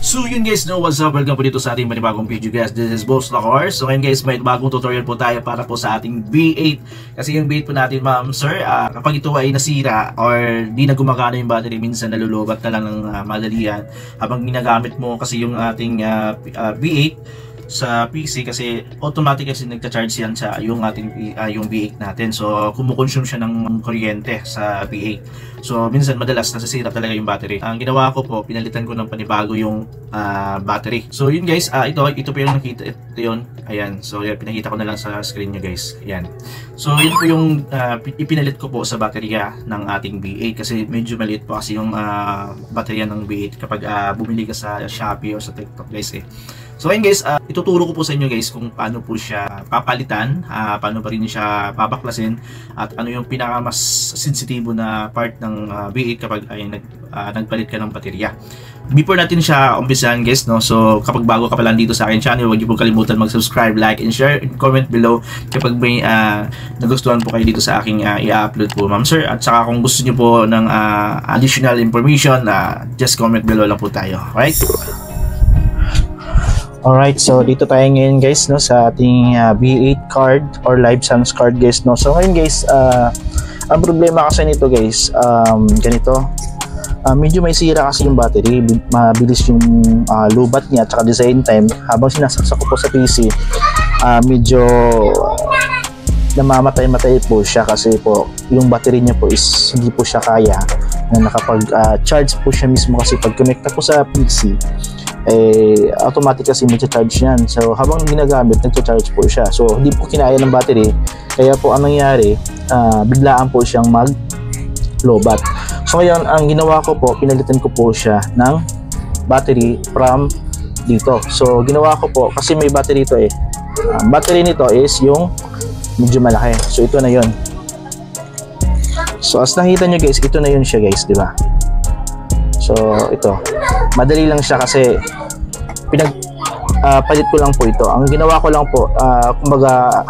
So yun guys, no, what's up? Welcome po dito sa ating panibagong video guys. This is Boss Lacor. So ngayon guys, may bagong tutorial po tayo para po sa ating V8. Kasi yung V8 po natin, ma'am sir, kapag ito ay nasira or di na gumagana yung battery, minsan nalulubat na lang ng madalian habang ginagamit mo kasi yung ating V8 sa PC, kasi automatic kasi nagcha-charge yan sa yung ating yung V8 natin. So kumukonsume siya ng kuryente sa V8. So minsan madalas nasisira talaga yung battery. Ang ginawa ko po, pinalitan ko ng panibago yung battery. So yun guys, ito po yung nakita, ito yun. Ayan. So yan, pinakita ko na lang sa screen nyo guys. Ayan. So yun po yung ipinalit ko po sa baterya ng ating V8 kasi medyo maliit po kasi yung baterya ng V8 kapag bumili ka sa Shopee o sa TikTok guys eh. So ayun guys, ituturo ko po sa inyo guys kung paano po siya papalitan, paano pa rin siya babaklasin, at ano yung pinaka mas sensitibo na part ng V8 kapag ay nagpalit ka ng baterya. Before natin siya umpisahan guys, no, so kapag bago ka pa lang dito sa akin channel, huwag niyo po kalimutan mag-subscribe, like, and share, and comment below kapag may nagustuhan po kayo dito sa aking i-upload po, ma'am sir. At saka kung gusto niyo po ng additional information, just comment below lang po tayo. Alright? Alright, so dito tayo ngayon guys, no, sa ating V8 card or LiveSense card guys, no. So ngayon guys, ang problema kasi nito guys, ganito, medyo may sira kasi yung battery, mabilis yung lubat niya at saka design time. Habang sinasaksak ko po sa PC, medyo namamatay-matay po siya kasi po yung battery niya po is hindi po siya kaya na nakapag-charge po siya mismo, kasi pag connect po sa PC automatic kasi mag-charge yan. So habang ginagamit, nag-charge po siya. So hindi po kinaya ng battery, kaya po ang nangyari, biglaan po siyang mag-lobat. So ngayon, ang ginawa ko po, pinalitan ko po siya ng battery from dito. So ginawa ko po, kasi may battery ito eh. Battery nito is yung medyo malaki. So ito na yun. So as nakita nyo guys, ito na yun siya guys, di ba? So ito, madali lang siya kasi palit ko lang po ito. Ang ginawa ko lang po, kumbaga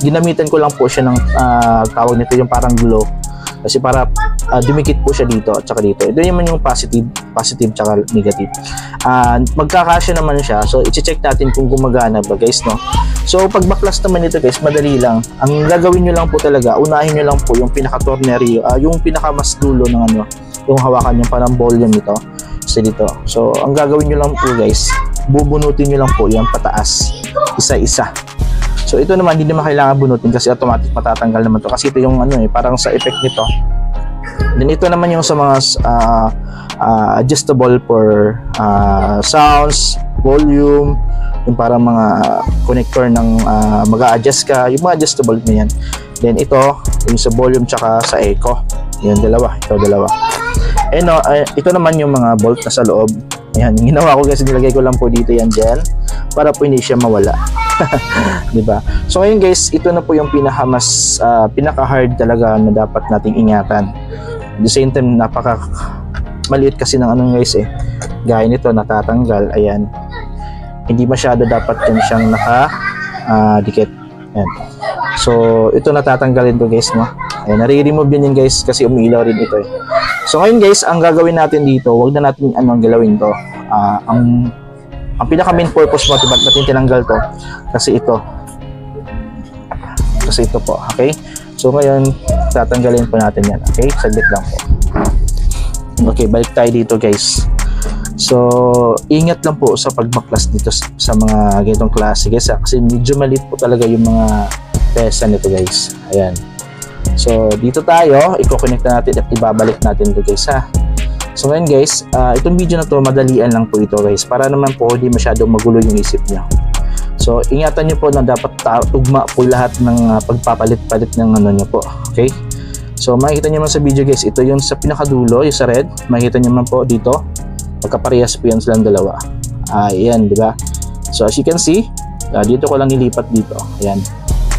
ginamitan ko lang po siya ng tawag nito yung parang glue, kasi para dumikit po siya dito at saka dito. Ito naman yung positive tsaka negative. Magkakasya naman siya. So i-check natin kung gumagana ba guys, no. So pag baklas naman ito guys, madali lang. Ang gagawin nyo lang po talaga, unahin nyo lang po yung pinaka-tornary, yung pinaka-mas dulo ng ano, yung hawakan yung parang volume nito sa dito. So ang gagawin nyo lang po guys, bubunutin nyo lang po yung pataas, isa-isa. So ito naman, hindi naman kailangan bunutin kasi automatic matatanggal naman to, kasi ito yung ano eh, parang sa effect nito. Then ito naman yung sa mga adjustable for sounds, volume, yung parang mga connector ng mag-a-adjust ka, yung mga adjustable na yan. Then ito, yung sa volume tsaka sa echo. Yan, dalawa. Ito, dalawa. And ito naman yung mga bolt na sa loob. Ayan, ginawa ko kasi nilagay ko lang po dito yan dyan para po hindi siya mawala. Diba? So ngayon guys, ito na po yung pinaka-hard talaga na dapat nating ingatan. At the same time, maliit kasi ng ano guys eh. Gaya nito, natatanggal. Ayan. Hindi masyado dapat yan siyang dikit. Ayan. So ito natatanggalin to guys, no. Ayan, nare-remove din guys kasi umiilaw rin ito eh. So ngayon guys, ang gagawin natin dito, wag na natin galawin to. Ang pinaka main purpose mo, ba't natin tinanggal to? Kasi ito po, okay? So ngayon, tatanggalin po natin yan, okay? Saglit lang po. Okay, balik tayo dito guys. So ingat lang po sa pagbaklas dito sa mga ganitong klase guys, kasi medyo maliit po talaga yung mga pesa nito guys. Ayan. So dito tayo, i-connect na natin at ibabalik natin ito guys ha. So ngayon guys, itong video na to, madalian lang po ito guys, para naman po hindi masyadong magulo yung isip nyo. So ingatan nyo po na dapat tugma po lahat ng pagpapalit-palit ng ano nyo po, okay? So makikita nyo naman sa video guys, ito yung sa pinakadulo, yung sa red, makikita nyo naman po dito, magkaparehas po yan silang dalawa. Ayan, di ba? So as you can see, dito ko lang nilipat dito. Ayan.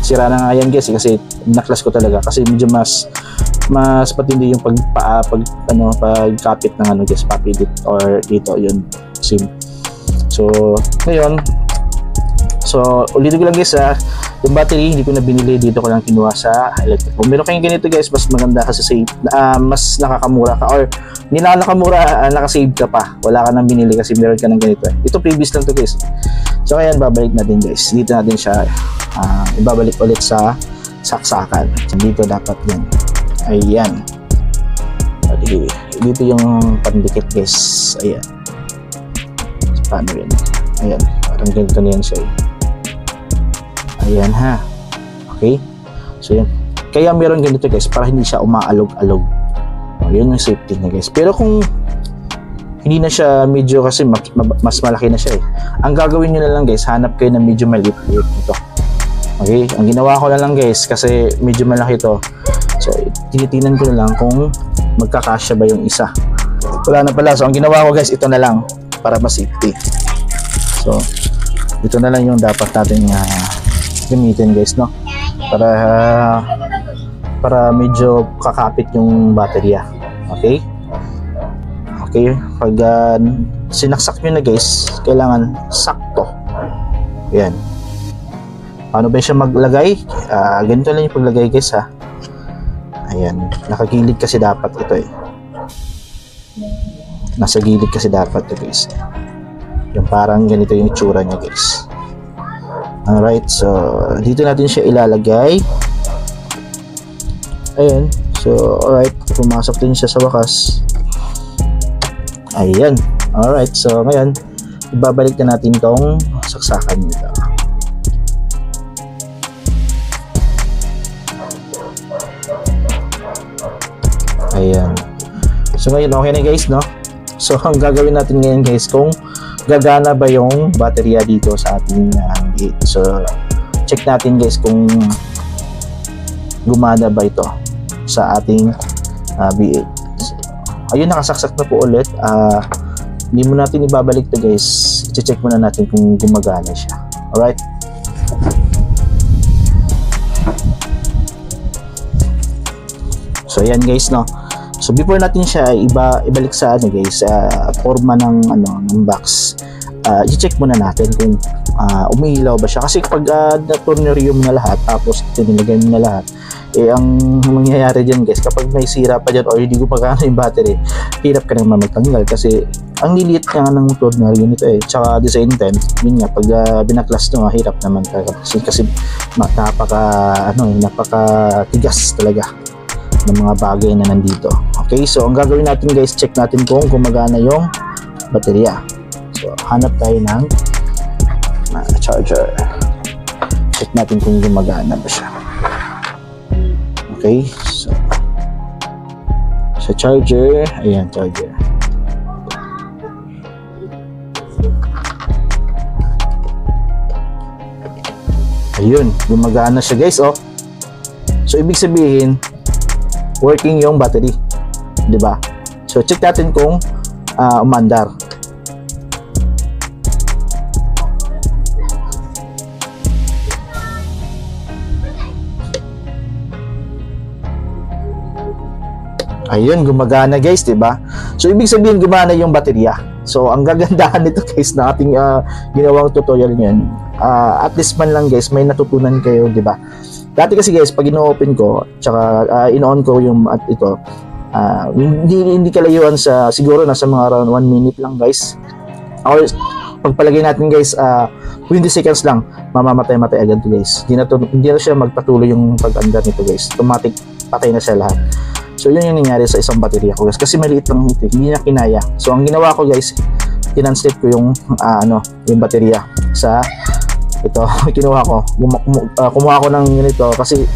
Sira na nga yan guys kasi naklas ko talaga, kasi medyo mas patindi yung pagkapit ng ano guys, papidit or dito yun sim. So ngayon, So ulitin ko lang guys, yung battery hindi ko na binili, dito ko lang kinuha sa electric. Kung meron kayong ganito guys, mas maganda kasi save, mas nakakamura ka, or hindi na nakamura, nakasave ka pa, wala ka nang binili kasi meron ka ng ganito. Ito previous lang to guys. So ngayon babalik natin guys, dito natin siya ibabalik ulit sa saksakan. So, dito dapat yan, ayan. Dito yung pandikit guys, ayan. So, paano yan? Ayan, parang ganito na yan siya. Ayan ha. Okay? So yan. Kaya meron ganito guys, para hindi siya umaalog-alog. Yun yung safety niya guys. Pero kung hindi na siya medyo, kasi mas malaki na siya ang gagawin nyo na lang guys, hanap kayo na medyo maliit ito. Okay? Ang ginawa ko na lang guys, kasi medyo malaki ito. So tinitingnan ko na lang kung magkakasya ba yung isa. Wala na pala. So ang ginawa ko guys, ito na lang para mas safety. So ito na lang yung dapat natin gamitin guys, no? Para medyo kakapit yung baterya. Okay? Okay, pag sinaksak nyo na guys, kailangan sakto. Ayan. Paano ba siya maglagay? Ganito lang yung paglagay guys ha. Ayan, nakagilid kasi dapat ito nasa gilid kasi dapat ito guys. Yung parang ganito yung itsura niya guys. Alright, so dito natin siya ilalagay. Ayan, so alright, pumasok din siya sa wakas. Ayan, alright, so ngayon ibabalik na natin tong saksakan nito. Ayan, so ngayon okay na guys, no? So ang gagawin natin ngayon guys, kung gagana ba yung baterya dito sa ating B8. So check natin guys kung gumana ba ito sa ating B8. So, ayun, nakasaksak na po ulit. Hindi mo natin ibabalik to guys, i-check muna natin kung gumagana siya. Alright, so ayan guys, no? So before natin siya ibalik sa guys, forma ng box, i-check muna natin kung umiilaw ba siya. Kasi pag na-tornerium na lahat, tapos nilagay mo na lahat, ang mangyayari dyan guys, kapag may sira pa dyan or hindi gumagana yung battery, hirap ka naman magtanggal kasi ang liliit nga ng tornerium nito tsaka at the same time, yun nga, pag binaklas nyo, hirap naman kasi napakatigas talaga ng mga bagay na nandito. Okay, so ang gagawin natin guys, check natin kung gumagana yung baterya. So hanap tayo ng charger, check natin kung gumagana ba siya. Okay, so sa charger, ayan, charger. Ayun, gumagana siya guys, oh. So ibig sabihin working yung battery, di ba? So check natin kung umandar. Ayun, gumagana guys, di ba? So ibig sabihin gumana yung baterya. So ang gagandahan nito guys na ating ginawang tutorial ngayon, at least man lang guys may natutunan kayo, di ba? Dati kasi guys, pag ino-open ko, tsaka in-on ko yung ito, hindi kalayuan sa, siguro nasa mga around 1 minute lang guys. Or pagpalagay natin guys, 20 seconds lang, mamamatay-matay agad to guys. Hindi na siya magpatuloy yung pag-andar nito guys. Automatic, patay na siya lahat. So yun yung nangyari sa isang baterya ko guys, kasi maliit lang ito, hindi niya kinaya. So ang ginawa ko guys, tinanslate ko yung yung baterya sa ito. Kinuha ko, kumuha ko ng ganito kasi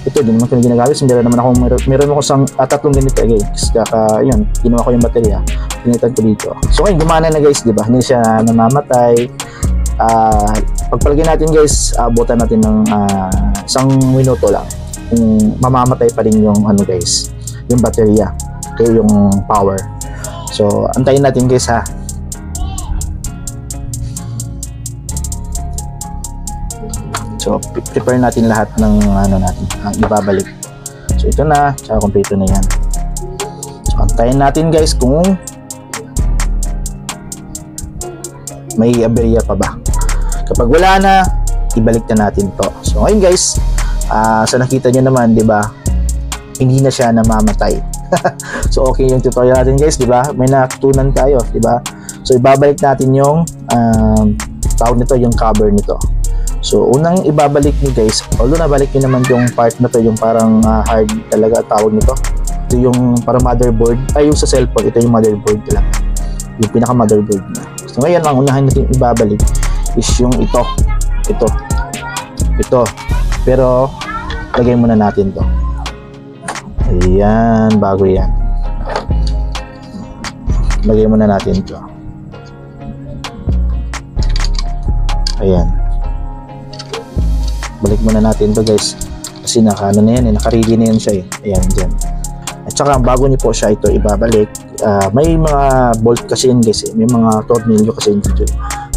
ito din naman ko ginagamit. Meron ako tatlong ganito guys. Kaya yun, kinuha ko yung baterya, pinitan ko dito. So ngayon gumana na guys, di ba? Hindi siya namamatay. Pagpalagay natin guys, abutan natin ng 1 minuto lang, kung mamamatay pa rin yung guys, yung baterya, okay, yung power. So antayin natin guys ha. So prepare natin lahat ng natin ibabalik. So ito na, tsaka kompleto na yan. So antayin natin guys kung may aberya pa ba. Kapag wala na, ibalik na natin to. So ngayon guys, sa nakita nyo naman, di ba, hindi na siya namamatay. So okay yung tutorial natin guys, di ba? May natutunan tayo, di ba? So ibabalik natin yung tawag nito, yung cover nito. So unang ibabalik nyo guys, although nabalik nyo naman yung part na to, yung parang hard talaga tawag nito. Ito yung parang motherboard, ay yung sa cellphone, ito yung motherboard talaga, yung pinaka motherboard na. So ngayon ang unahan natin ibabalik is yung ito, pero lagay muna natin to. Ayan, bago yan, lagay muna natin to. Ayan, balik muna natin to guys, kasi naka ano na yan, naka-ready na yan siya eh. Ayan, dyan. At saka bago niyo po siya ito ibabalik, may mga bolt kasi yun guys eh. May mga tornilyo kasi yun dito.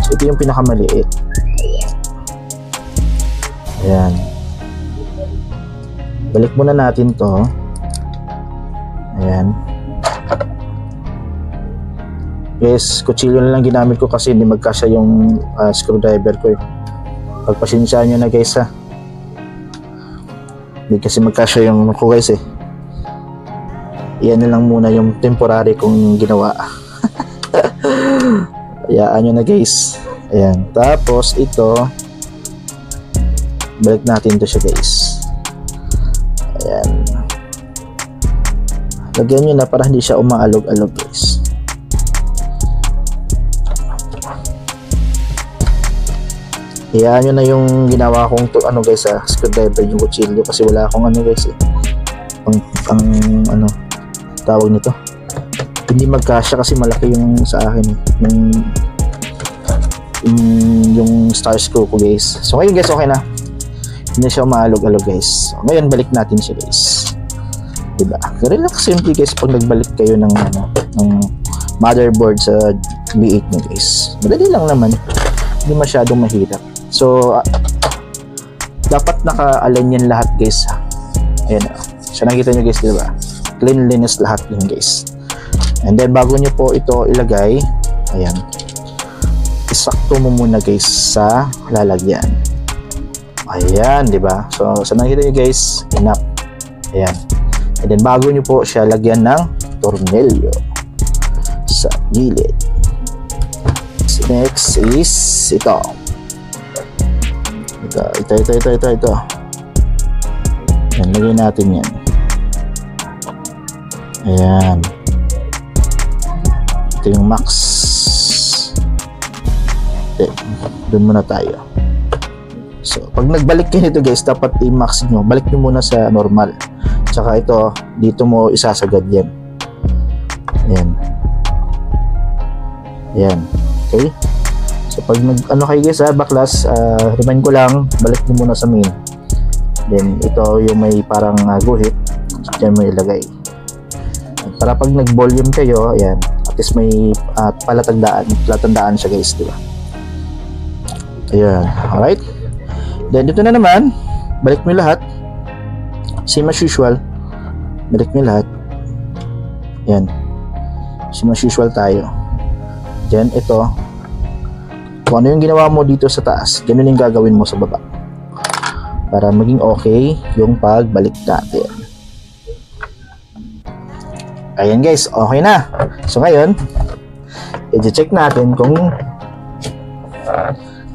So ito yung pinakamaliit. Ayan, balik muna natin to. Ayan guys, kutsilyo na lang ginamit ko kasi hindi magkasya yung screwdriver ko eh. Pagpasensyaan nyo na guys ha, hindi kasi magkasya yung ko guys eh. Yan na lang muna yung temporary kong ginawa. Hayaan nyo na guys. Ayan, tapos ito balik natin to siya guys. Ayan, lagyan nyo na para hindi siya umaalog-alog guys. Hayaan nyo na yung ginawa kong to, ano guys screwdriver yung kutsilyo, kasi wala akong ano guys eh, pang ano tawag nito, hindi magkasya kasi malaki yung sa akin eh, yung star screw ko guys. So ngayon guys, okay na, hindi siya umaalog-alog guys. So ngayon balik natin siya guys, diba? Relax simple guys pag nagbalik kayo ng motherboard sa B8 nyo guys. Madali lang naman, hindi masyadong mahirap. So dapat naka-align yan lahat guys. Ayan, so nakita nyo guys, diba? Cleanliness lahat yun guys. And then bago nyo po ito ilagay, ayan, isakto mo muna guys sa lalagyan. Ayan, diba? So nakita nyo guys, enough. Ayan. And then bago nyo po siya lagyan ng tornilyo sa gilid. Next is ito. Ito. Yan, lagay natin yan. Ayan. Ito yung max. Okay, doon muna tayo. So, pag nagbalik kayo nito guys, dapat i-max nyo. Balik nyo muna sa normal. Tsaka ito, dito mo isasagad yan. Ayan. Ayan. Okay. So pag ano kayo guys baklas, remind ko lang, balik nyo muna sa main. Then ito yung may parang guhit, dyan mo ilagay. At para pag nag-volume kayo, ayan, at least may palatandaan siya guys, diba? Ayan, alright. Then dito na naman, balik mo lahat. Same as usual. Balik mo lahat. Ayan. Same as usual tayo. Then ito, kung ano yung ginawa mo dito sa taas, ganun yung gagawin mo sa baba para maging okay yung pagbalik natin. Ayan guys, okay na. So ngayon, i-check natin kung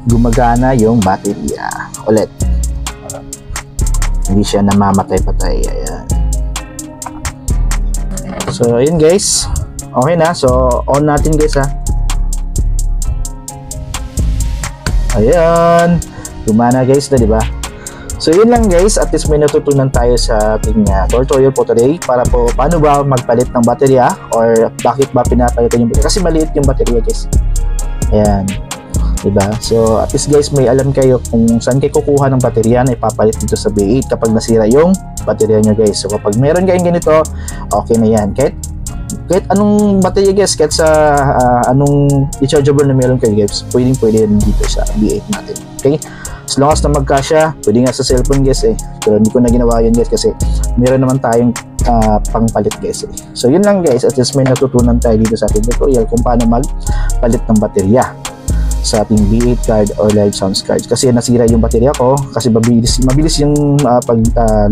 gumagana yung baterya ulit, hindi siya namamatay-patay. Ayan. So ayun guys, okay na. So on natin guys ha. Ayan, gumana guys na, diba? So yun lang guys, at least may natutunan tayo sa ating tutorial po today para po paano ba magpalit ng baterya or bakit ba pinapalitan yung baterya, kasi maliit yung baterya guys. Ayan, diba? So at least guys, may alam kayo kung saan kayo kukuha ng baterya na ipapalit dito sa B8 kapag nasira yung baterya nyo guys. So kapag meron kayong ganito, okay na yan. Kahit anong baterya guys, kahit sa anong rechargeable na meron kayo guys, pwede yan dito sa B8 natin. Okay, as long as na magkasya, pwede nga sa cellphone guys eh, pero hindi ko na ginawa yun guys kasi meron naman tayong pangpalit guys eh. So yun lang guys, at least may natutunan tayo dito sa ating tutorial kung paano magpalit ng baterya. sa ating B8 card or live sounds card. Kasi nasira yung baterya ko, kasi mabilis yung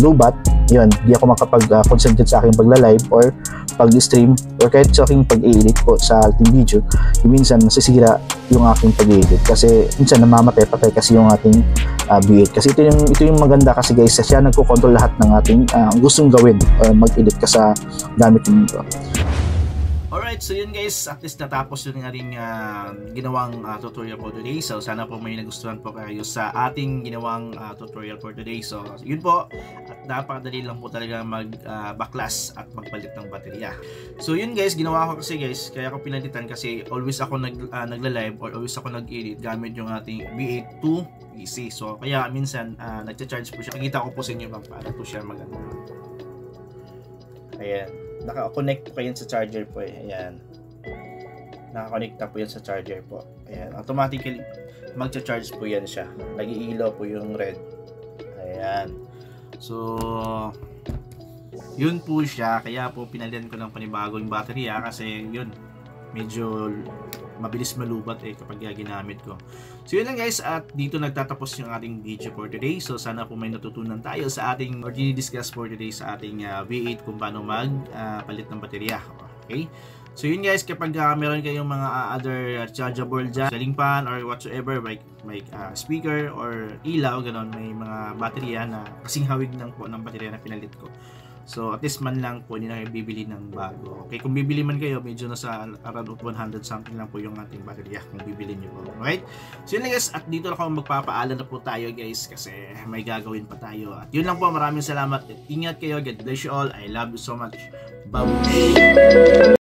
lubat. Yun, di ako makapag-concentrate sa aking pagla-live or pag-stream or kahit sa aking pag-edit po sa ating video. Minsan nasisira yung aking pag-edit kasi minsan namamatay-patay kasi yung ating B8. Kasi ito yung maganda kasi guys, siya nagko-control lahat ng ating gustong gawin or mag-edit ka sa gamit yung ito. Alright, so yun guys, at least natapos yun nga rin ginawang tutorial for today. So sana po may nagustuhan po kayo sa ating ginawang tutorial for today. So yun po, at napakadali lang po talaga mag-backlash at magpalit ng baterya. So yun guys, ginawa ko kasi guys, kaya ko pinalitan kasi always ako nagla-live or always ako nag-edit gamit yung ating B8 to PC. So kaya minsan nagcha-charge po siya. Nakita ko po sa inyo paano po siya maganda. Ayan. Naka-connect po kayo sa charger po eh. Ayan. Naka-connect po yan sa charger po. Ayan. Automatically, magcha-charge po yan siya. Nag-iilaw po yung red. Ayan. So, yun po siya. Kaya po pinalitan ko ng panibagong baterya kasi yun, medyo mabilis malubat eh kapag ginamit ko. So yun lang guys, at dito nagtatapos yung ating video for today. So sana po may natutunan tayo sa ating or discuss for today sa ating V8 kung paano palit ng baterya. Okay? So yun guys, kapag meron kayong mga other chargeable dyan, ceiling fan or whatsoever, may speaker or ilaw, ganon, may mga baterya na kasing hawig ng baterya na pinalit ko. So at least man lang po hindi na kayo bibili ng bago. Okay, kung bibili man kayo, medyo nasa around 100 something lang po yung ating baterya kung bibili nyo po. Alright? So yun lang guys, at dito lang ako magpapaalam na po tayo guys kasi may gagawin pa tayo. At yun lang po, maraming salamat. Ingat kayo, God bless you all. I love you so much. Bye.